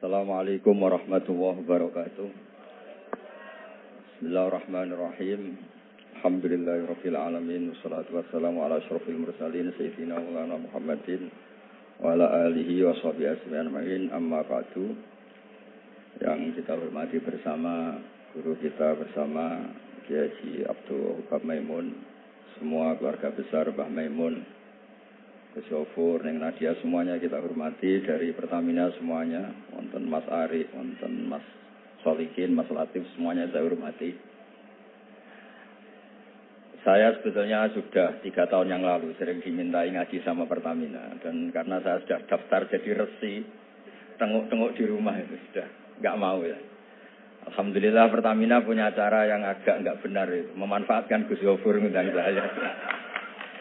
Assalamualaikum warahmatullahi wabarakatuh. Bismillahirrahmanirrahim. Alhamdulillahirabbil alamin wassalatu wassalamu ala asyrofil mursalin sayyidina Maulana Muhammadin wa ala alihi wa sahbihi ajma'in. Amma ba'du. Yang kita hormati bersama guru kita bersama Kiai Haji Abdul Wahab Maimun, semua keluarga besar Mbah Maimun, Gus Yofur, Neng Nadia, semuanya kita hormati, dari Pertamina semuanya, wonten Mas Ari, wonten Mas Solikin, Mas Latif, semuanya saya hormati. Saya sebetulnya sudah 3 tahun yang lalu sering dimintai ngaji sama Pertamina, dan karena saya sudah daftar jadi resi, tengok-tengok di rumah itu sudah nggak mau ya. Alhamdulillah Pertamina punya cara yang agak nggak benar itu, memanfaatkan Gus Yofur ngundang saya.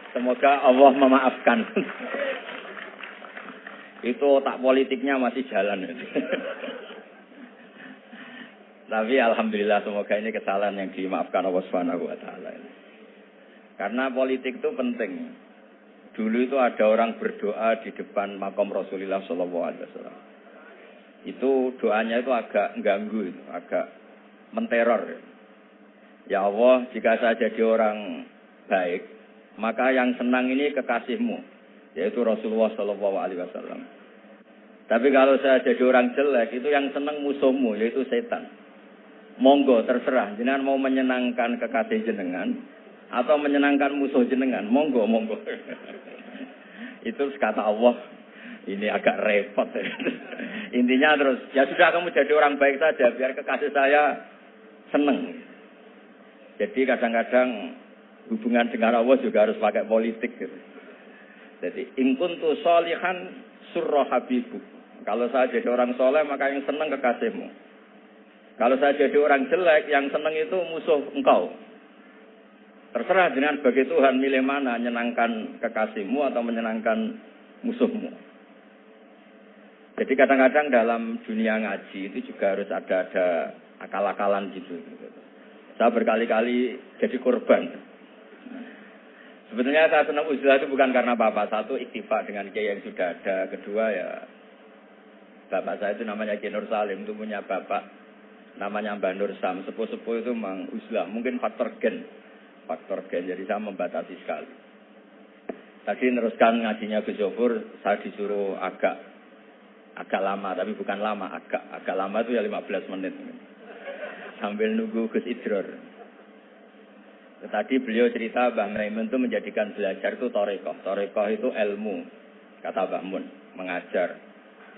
Semoga Allah memaafkan. Itu otak politiknya masih jalan. Tapi alhamdulillah semoga ini kesalahan yang dimaafkan Allah Subhanahu wa taala. Karena politik itu penting. Dulu itu ada orang berdoa di depan makam Rasulullah sallallahu alaihi wasallam. Itu doanya itu agak ganggu, agak menteror. Ya Allah, jika saya jadi orang baik, maka yang senang ini kekasihmu, yaitu Rasulullah Sallallahu Alaihi Wasallam. Tapi kalau saya jadi orang jelek, itu yang senang musuhmu, yaitu setan. Monggo terserah, jenengan mau menyenangkan kekasih jenengan atau menyenangkan musuh jenengan, monggo. Itu kata Allah, ini agak repot. Intinya terus, ya sudah kamu jadi orang baik saja, biar kekasih saya senang. Jadi kadang-kadang hubungan dengan Allah juga harus pakai politik gitu. Jadi in kuntu sholihan surra habibuk. Kalau saya jadi orang soleh maka yang senang kekasihmu. Kalau saya jadi orang jelek yang senang itu musuh engkau. Terserah dengan sebagai Tuhan milih mana, menyenangkan kekasihmu atau menyenangkan musuhmu. Jadi kadang-kadang dalam dunia ngaji itu juga harus ada akal-akalan gitu. Saya berkali-kali jadi korban. Sebetulnya saya senang uzlah itu bukan karena bapak. Satu, iktifak dengan kiai yang sudah ada. Kedua, ya bapak saya itu namanya Kiai Nur Salim, itu punya bapak namanya Mbah Nur Sam. Sepuh-sepuh itu memang uzlah. Mungkin faktor gen. Jadi saya membatasi sekali. Tadi meneruskan ngajinya Gus Yofur, saya disuruh agak lama, tapi bukan lama, agak lama itu ya 15 menit. Sambil nunggu Gus Idror. Tadi beliau cerita Mbah Maimun itu menjadikan belajar itu torekoh. Torekoh itu ilmu, kata Mbah Mun, mengajar.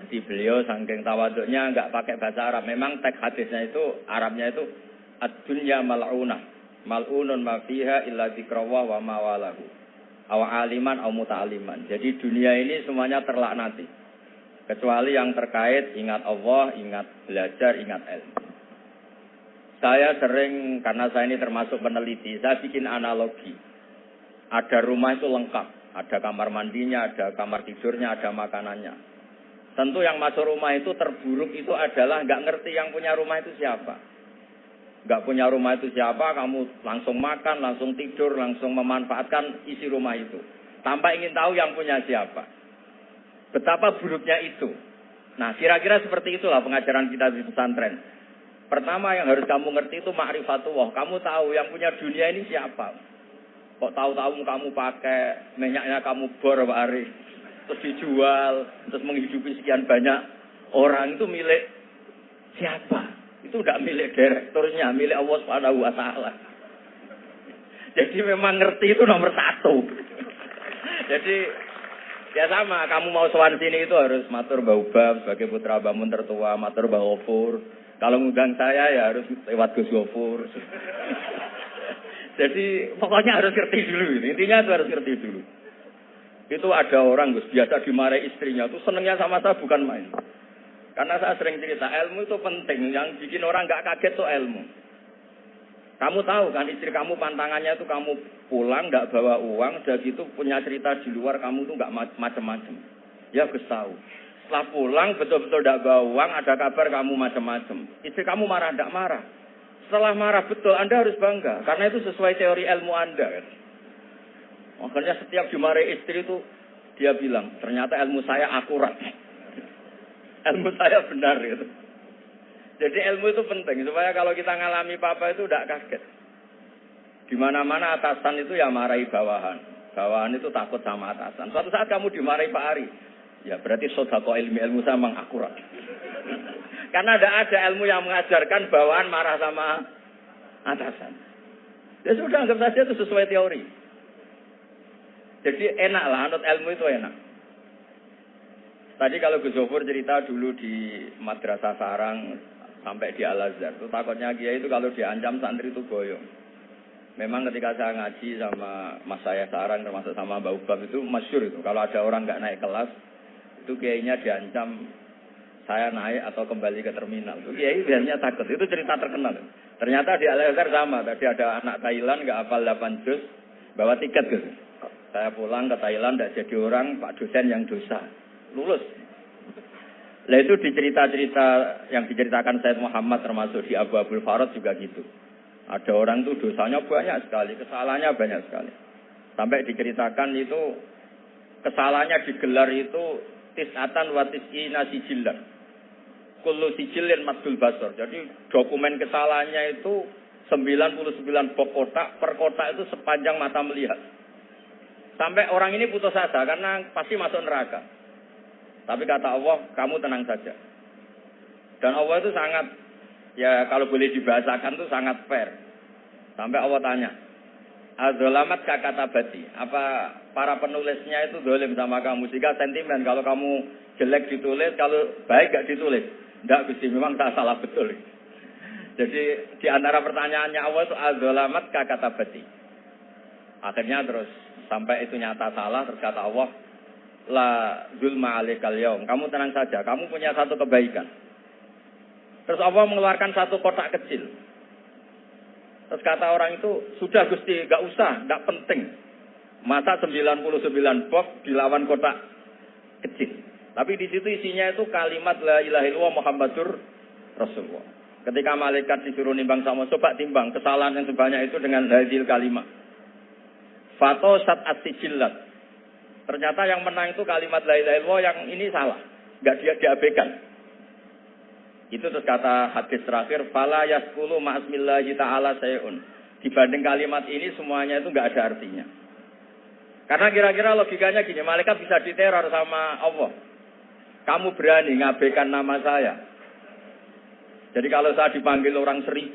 Jadi beliau saking tawaduknya enggak pakai bahasa Arab. Memang teks hadisnya itu, Arabnya itu ad-dunya mal'unah. Mal'unun ma fiha illa dzikrawah wa ma walahu. Aw aliman aw muta'aliman. Jadi dunia ini semuanya terlaknati. Kecuali yang terkait ingat Allah, ingat belajar, ingat ilmu. Saya sering, karena saya ini termasuk peneliti, saya bikin analogi. Ada rumah itu lengkap. Ada kamar mandinya, ada kamar tidurnya, ada makanannya. Tentu yang masuk rumah itu terburuk itu adalah nggak ngerti yang punya rumah itu siapa. Nggak punya rumah itu siapa, kamu langsung makan, langsung tidur, langsung memanfaatkan isi rumah itu. Tanpa ingin tahu yang punya siapa. Betapa buruknya itu. Nah, kira-kira seperti itulah pengajaran kita di pesantren. Pertama yang harus kamu ngerti itu ma'rifatullah. Kamu tahu yang punya dunia ini siapa. Kok tahu-tahu kamu pakai minyaknya kamu bor Pak Ari. Terus dijual. Terus menghidupi sekian banyak orang. Itu milik siapa? Itu tidak milik direkturnya. Milik Allah Subhanahu wa ta'ala. Jadi memang ngerti itu nomor 1. Jadi ya sama. Kamu mau sowan sini itu harus matur Mbah Ubab sebagai putra Mbah Mun tertua. Matur Mbah Ghafur. Kalau ngundang saya ya harus lewat Gus Yofur. Jadi pokoknya harus ngerti dulu. Intinya itu harus ngerti dulu. Itu ada orang Gus biasa dimarahi istrinya tuh senengnya sama saya bukan main. Karena saya sering cerita ilmu itu penting. Yang bikin orang nggak kaget tuh ilmu. Kamu tahu kan istri kamu pantangannya itu kamu pulang nggak bawa uang, udah gitu punya cerita di luar kamu tuh nggak macem-macem. Ya Gus tahu. Setelah pulang betul-betul tidak bawa uang, ada kabar kamu macam-macam. Istri kamu marah, tidak marah. Setelah marah betul, Anda harus bangga. Karena itu sesuai teori ilmu Anda. Kan? Makanya setiap dimarahi istri itu, dia bilang, ternyata ilmu saya akurat. ilmu saya benar gitu. Jadi ilmu itu penting supaya kalau kita ngalami apa-apa itu tidak kaget. Di mana-mana atasan itu ya marahi bawahan. Bawahan itu takut sama atasan. Suatu saat kamu dimarahi Pak Ari, ya berarti sodako ilmu saya memang akurat. Karena tidak ada ilmu yang mengajarkan bawahan marah sama atasan. Ya sudah, anggap saja itu sesuai teori. Jadi enak lah, anut ilmu itu enak. Tadi kalau Gus Zofur cerita dulu di Madrasah Sarang sampai di Al-Azhar, itu takutnya Kiai itu kalau diancam santri itu goyong. Memang ketika saya ngaji sama mas saya Sarang termasuk sama Mbak Ubab itu masyhur itu. Kalau ada orang nggak naik kelas, itu Kiainya diancam saya naik atau kembali ke terminal. Itu Kiai biasanya takut. Itu cerita terkenal. Ternyata di Al-Azhar sama. Tadi ada anak Thailand nggak hafal 8 juz, bawa tiket gitu. Saya pulang ke Thailand tidak jadi orang, Pak dosen yang dosa. Lulus. Nah itu di cerita-cerita yang diceritakan Said Muhammad termasuk di Abu Abdul Farad juga gitu. Ada orang tuh dosanya banyak sekali, kesalahannya banyak sekali. Sampai diceritakan itu kesalahannya digelar itu tis'atan wa tis'ina sijillan. Kullu sijillin madul basor. Jadi dokumen kesalahannya itu 99 box kotak, per kotak itu sepanjang mata melihat. Sampai orang ini putus asa karena pasti masuk neraka. Tapi kata Allah, kamu tenang saja. Dan Allah itu sangat, ya kalau boleh dibahasakan itu sangat fair. Sampai Allah tanya, Adzolamat kakatabati, apa para penulisnya itu dolim sama kamu? Sehingga sentimen, kalau kamu jelek ditulis, kalau baik gak ditulis. Tidak, Gusti, memang tak salah betul. Jadi di antara pertanyaannya Allah itu Adzolamat kakatabati. Akhirnya terus sampai itu nyata salah, terus kata Allah, la zulma alaikal yaum. Kamu tenang saja, kamu punya satu kebaikan. Terus Allah mengeluarkan satu kotak kecil. Terus kata orang itu, sudah Gusti, gak usah, gak penting. Masa 99 box dilawan kotak kecil. Tapi di situ isinya itu kalimat la ilaha illallah Muhammadur Rasulullah. Ketika malaikat disuruh nimbang sama, coba timbang kesalahan yang sebanyak itu dengan hadil kalimat. Fatosat as-sijillat. Ternyata yang menang itu kalimat la ilaha illallah, yang ini salah. Enggak diabaikan. Itu terus kata hadis terakhir, fala yaskulu ma'asmillahi ta'ala sayun. Dibanding kalimat ini semuanya itu enggak ada artinya. Karena kira-kira logikanya gini, malaikat bisa diteror sama Allah. Kamu berani ngabaikan nama saya. Jadi kalau saya dipanggil orang 1000,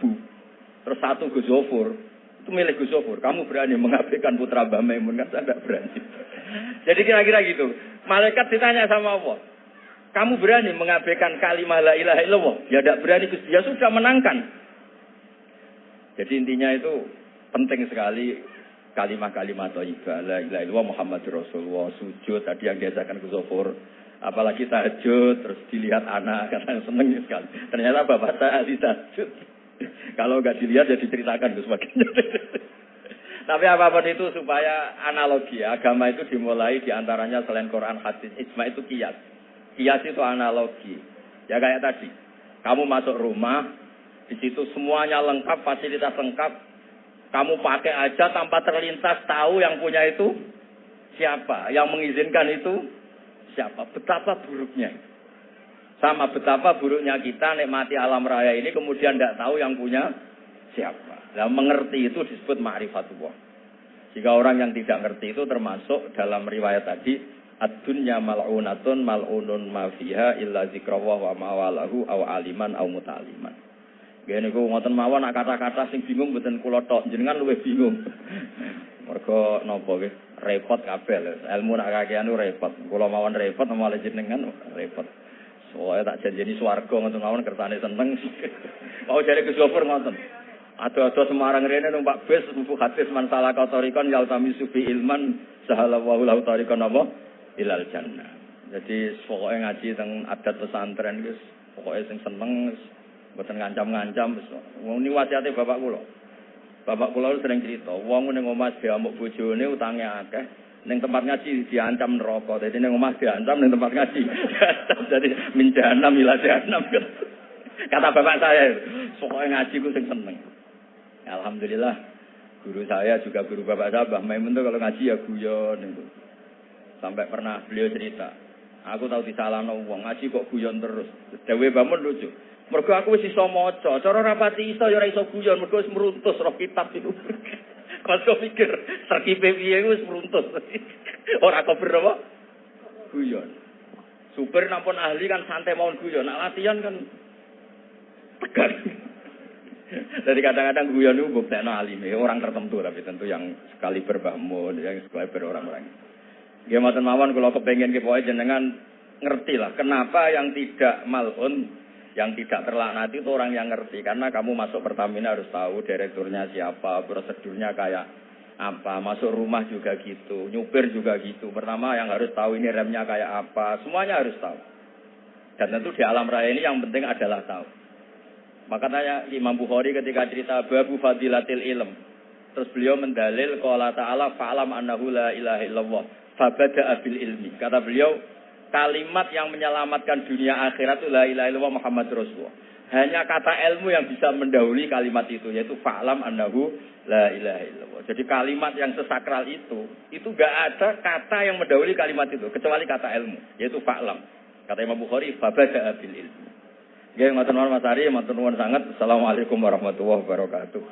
terus satu Gus Zofur, itu milik Gus Zofur. Kamu berani mengabaikan putra Mbah Maimun, kan saya enggak berani. Jadi kira-kira gitu. Malaikat ditanya sama Allah, kamu berani mengabaikan kalimat la ilaha illallah? Ya tidak berani, Gusti. Ya sudah, menangkan. Jadi intinya itu penting sekali kalimat-kalimat thayyibah la ilaha illallah Muhammadur Rasulullah. Sujud tadi yang diajarkan Gus Zofur. Apalagi tahajud, terus dilihat anak, karena seneng sekali. Ternyata bapak saya ahli tahajud. Kalau nggak dilihat ya diceritakan Gus sebagainya. Tapi apapun itu supaya analogi, agama itu dimulai diantaranya selain Quran, hadis, ijma itu qiyas. Qiyas itu analogi. Ya kayak tadi, kamu masuk rumah, di situ semuanya lengkap, fasilitas lengkap. Kamu pakai aja tanpa terlintas tahu yang punya itu siapa, yang mengizinkan itu siapa. Betapa buruknya. Sama betapa buruknya kita nikmati alam raya ini kemudian tidak tahu yang punya siapa. Nah, mengerti itu disebut ma'rifatullah. Jika orang yang tidak ngerti itu termasuk dalam riwayat tadi, ad-dunya mal'unatun mal'unun ma fiha illa zikrawah wa mawalahu aw aliman aw muta'aliman. Gene niku ngoten mawon nak kata-kata sing bingung mboten kula tok, jenengan luwih bingung. Mergo napa nggih repot kabeh. Ilmu nak kakean repot. Kula mawon repot malah jenengan repot. Soale tak janjeni swarga ngoten mawon kersane seneng. Mau jare Gus Zofur ngoten. Ado-ado Semarang rene numpak bis mbuh hadis man salaka tariqan yaltami sufi ilman sahalallahu lahu tariqan apa ilal jannah. Jadi pokoke ngaji teng adat pesantren wis pokoke sing seneng mboten ngancam-ngancam wis. Wong ni wasiate bapak kula. Bapak kula sering cerita, wong ning omah diamuk bojone utange akeh, ning tempat ngaji diancam neraka. Dadi ning omah diancam ning tempat ngaji. Jadi minjana mila jahanam. Kata bapak saya, pokoke ngaji ku sing seneng. Alhamdulillah, guru saya juga guru bapak saya, Mbah Maimun tuh kalau ngaji ya guyon itu. Sampai pernah beliau cerita, Aku tahu disalahno wong ngaji kok guyon terus. Dewe bangun lucu. Mergo aku wis iso maca, cara rapati iso ya ora iso guyon, mergo wis meruntus roh kitab itu. Kok pikir terkipe piye wis meruntus. Ora kober apa? Guyon. Super nampun ahli kan santai mawon guyon, nak latihan kan tegar. Jadi kadang-kadang guyon itu buktekno alime, orang tertentu tapi tentu yang sekali berbangun, yang sekali berorang-orang. Nggih mboten mawon kula kepengin ki pokoke jenengan ngerti lah kenapa yang tidak malun, yang tidak terlaknati itu orang yang ngerti. Karena kamu masuk Pertamina harus tahu direkturnya siapa, prosedurnya kayak apa, masuk rumah juga gitu, nyupir juga gitu. Pertama yang harus tahu ini remnya kayak apa, semuanya harus tahu. Dan tentu di alam raya ini yang penting adalah tahu. Makanya Imam Bukhari ketika cerita babu fadilatil ilm, terus beliau mendalil qala ta'ala fa'lam annahu la ilaha illallah fabada'a bil ilmi. Kata beliau, kalimat yang menyelamatkan dunia akhirat itu la ilaha illallah Muhammad Rasulullah. Hanya kata ilmu yang bisa mendahului kalimat itu, yaitu fa'lam annahu la ilaha illallah. Jadi kalimat yang sesakral itu enggak ada kata yang mendahului kalimat itu kecuali kata ilmu, yaitu fa'lam. Kata Imam Bukhari fabada'a bil ilmi. Nggih, matur nuwun Mas Ari, matur nuwun sanget. Assalamualaikum warahmatullahi wabarakatuh.